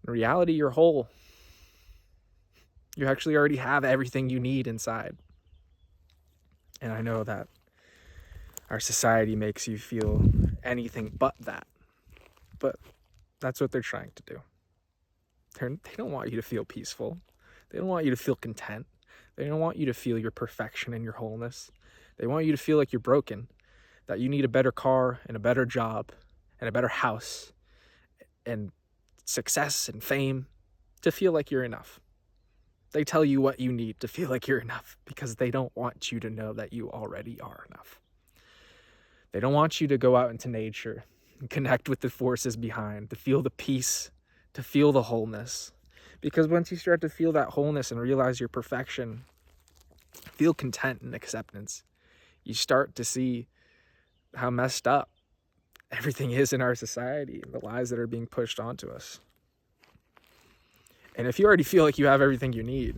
In reality, you're whole. You actually already have everything you need inside. And I know that our society makes you feel anything but that. But that's what they're trying to do. They don't want you to feel peaceful. They don't want you to feel content. They don't want you to feel your perfection and your wholeness. They want you to feel like you're broken, that you need a better car and a better job and a better house and success and fame to feel like you're enough. They tell you what you need to feel like you're enough because they don't want you to know that you already are enough. They don't want you to go out into nature and connect with the forces behind, to feel the peace, to feel the wholeness. Because once you start to feel that wholeness and realize your perfection, feel content and acceptance, you start to see how messed up everything is in our society and the lies that are being pushed onto us. And if you already feel like you have everything you need,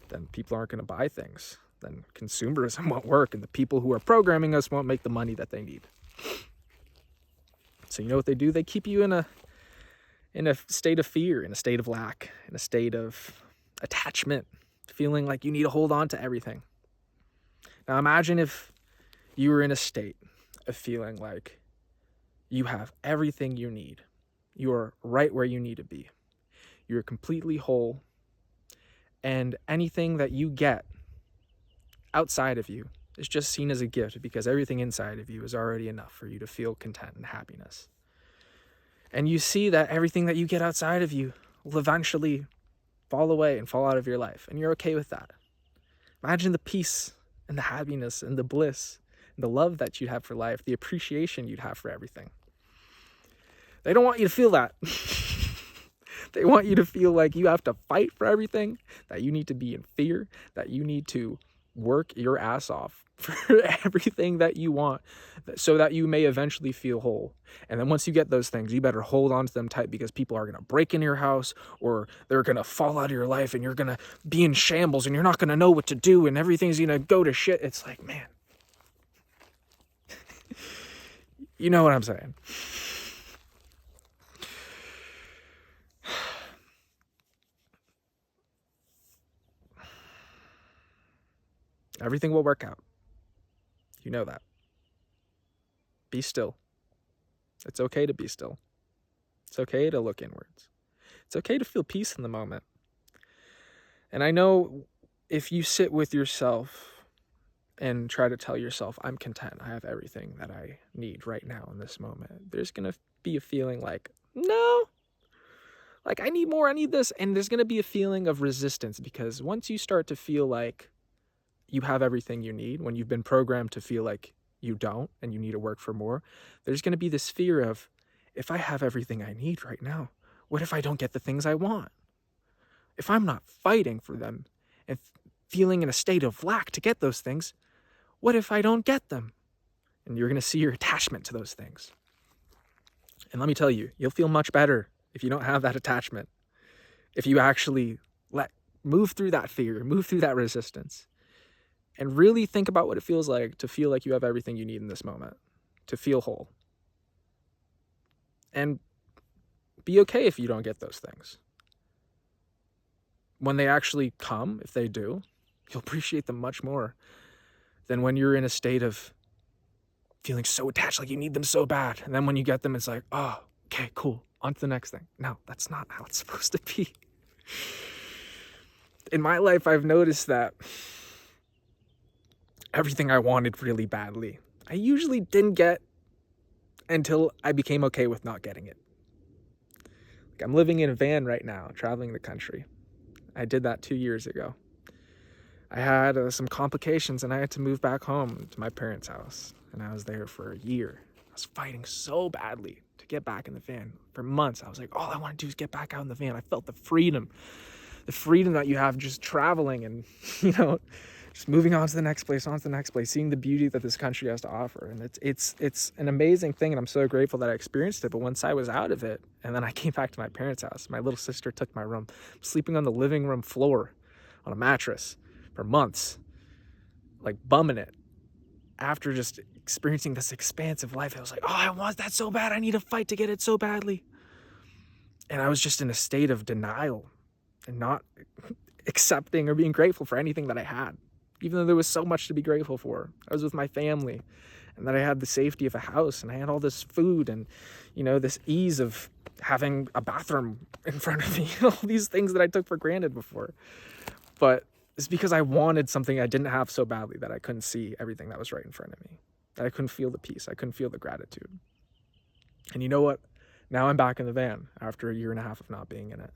then people aren't going to buy things. Then consumerism won't work, and the people who are programming us won't make the money that they need. So you know what they do? They keep you in a state of fear, in a state of lack, in a state of attachment, feeling like you need to hold on to everything. Now imagine if you were in a state of feeling like you have everything you need. You're right where you need to be. You're completely whole, and anything that you get outside of you is just seen as a gift because everything inside of you is already enough for you to feel content and happiness. And you see that everything that you get outside of you will eventually fall away and fall out of your life, and you're okay with that. Imagine the peace and the happiness and the bliss and the love that you'd have for life, the appreciation you'd have for everything. They don't want you to feel that. They want you to feel like you have to fight for everything, that you need to be in fear, that you need to work your ass off for everything that you want so that you may eventually feel whole. And then once you get those things, you better hold on to them tight because people are going to break into your house or they're going to fall out of your life and you're going to be in shambles and you're not going to know what to do and everything's going to go to shit. It's like, man, you know what I'm saying? Everything will work out. You know that. Be still. It's okay to be still. It's okay to look inwards. It's okay to feel peace in the moment. And I know if you sit with yourself and try to tell yourself, I'm content, I have everything that I need right now in this moment, there's going to be a feeling like, no, like I need more, I need this. And there's going to be a feeling of resistance because once you start to feel like you have everything you need, when you've been programmed to feel like you don't and you need to work for more, there's going to be this fear of, if I have everything I need right now, what if I don't get the things I want? If I'm not fighting for them and feeling in a state of lack to get those things, what if I don't get them? And you're going to see your attachment to those things. And let me tell you, you'll feel much better if you don't have that attachment. If you actually move through that fear, move through that resistance, and really think about what it feels like to feel like you have everything you need in this moment, to feel whole. And be okay if you don't get those things. When they actually come, if they do, you'll appreciate them much more than when you're in a state of feeling so attached, like you need them so bad. And then when you get them, it's like, oh, okay, cool, on to the next thing. No, that's not how it's supposed to be. In my life, I've noticed that everything I wanted really badly, I usually didn't get until I became okay with not getting it. Like I'm living in a van right now, traveling the country. I did that 2 years ago. I had some complications and I had to move back home to my parents' house. And I was there for a year. I was fighting so badly to get back in the van. For months, I was like, all I want to do is get back out in the van. I felt the freedom that you have just traveling and, just moving on to the next place, seeing the beauty that this country has to offer. And it's an amazing thing, and I'm so grateful that I experienced it. But once I was out of it, and then I came back to my parents' house, my little sister took my room. I'm sleeping on the living room floor on a mattress for months, like bumming it. After just experiencing this expansive life, I was like, oh, I want that so bad. I need to fight to get it so badly. And I was just in a state of denial and not accepting or being grateful for anything that I had, even though there was so much to be grateful for. I was with my family, and that I had the safety of a house, and I had all this food, and, you know, this ease of having a bathroom in front of me, all these things that I took for granted before. But it's because I wanted something I didn't have so badly that I couldn't see everything that was right in front of me, that I couldn't feel the peace, I couldn't feel the gratitude. And you know what? Now I'm back in the van after a year and a half of not being in it.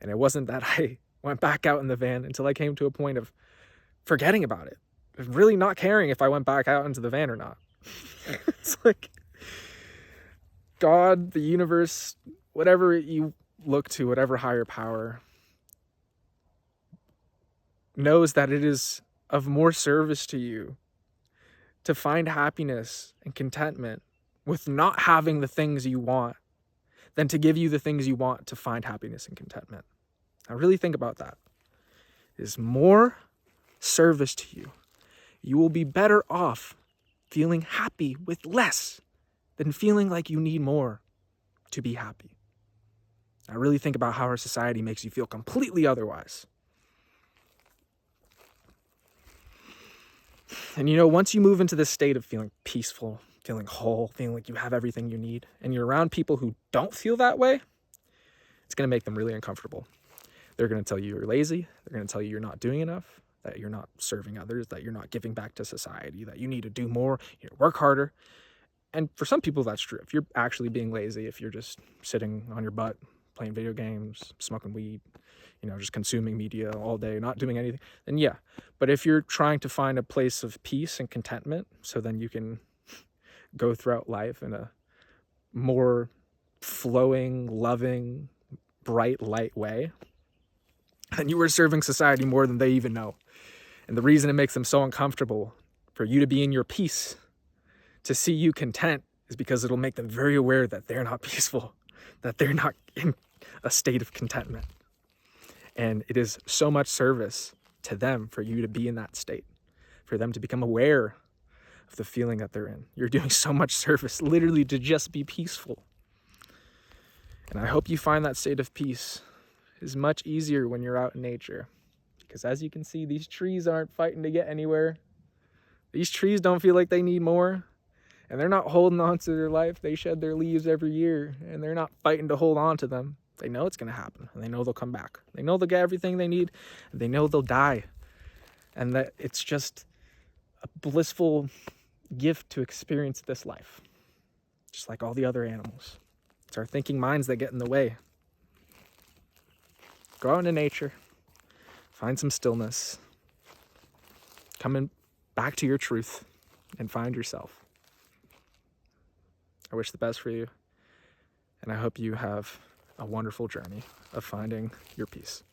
And it wasn't that I went back out in the van until I came to a point of forgetting about it, really not caring if I went back out into the van or not. It's like God, the universe, whatever you look to, whatever higher power, knows that it is of more service to you to find happiness and contentment with not having the things you want than to give you the things you want to find happiness and contentment. Now really think about that. It is more service to you. You will be better off feeling happy with less than feeling like you need more to be happy. Now really think about how our society makes you feel completely otherwise. And you know, once you move into this state of feeling peaceful, feeling whole, feeling like you have everything you need, and you're around people who don't feel that way, it's going to make them really uncomfortable. They're going to tell you you're lazy. They're going to tell you you're not doing enough, that you're not serving others, that you're not giving back to society, that you need to do more, you need to work harder. And for some people, that's true. If you're actually being lazy, if you're just sitting on your butt, playing video games, smoking weed, you know, just consuming media all day, not doing anything, then yeah. But if you're trying to find a place of peace and contentment, so then you can go throughout life in a more flowing, loving, bright, light way, then you are serving society more than they even know. And the reason it makes them so uncomfortable for you to be in your peace, to see you content, is because it'll make them very aware that they're not peaceful, that they're not in a state of contentment. And it is so much service to them for you to be in that state, for them to become aware of the feeling that they're in. You're doing so much service literally to just be peaceful. And I hope you find that state of peace is much easier when you're out in nature. Because as you can see, these trees aren't fighting to get anywhere. These trees don't feel like they need more. And they're not holding on to their life. They shed their leaves every year, and they're not fighting to hold on to them. They know it's going to happen, and they know they'll come back. They know they'll get everything they need, and they know they'll die. And that it's just a blissful gift to experience this life, just like all the other animals. It's our thinking minds that get in the way. Go out into nature, find some stillness, come back to your truth, and find yourself. I wish the best for you, and I hope you have a wonderful journey of finding your peace.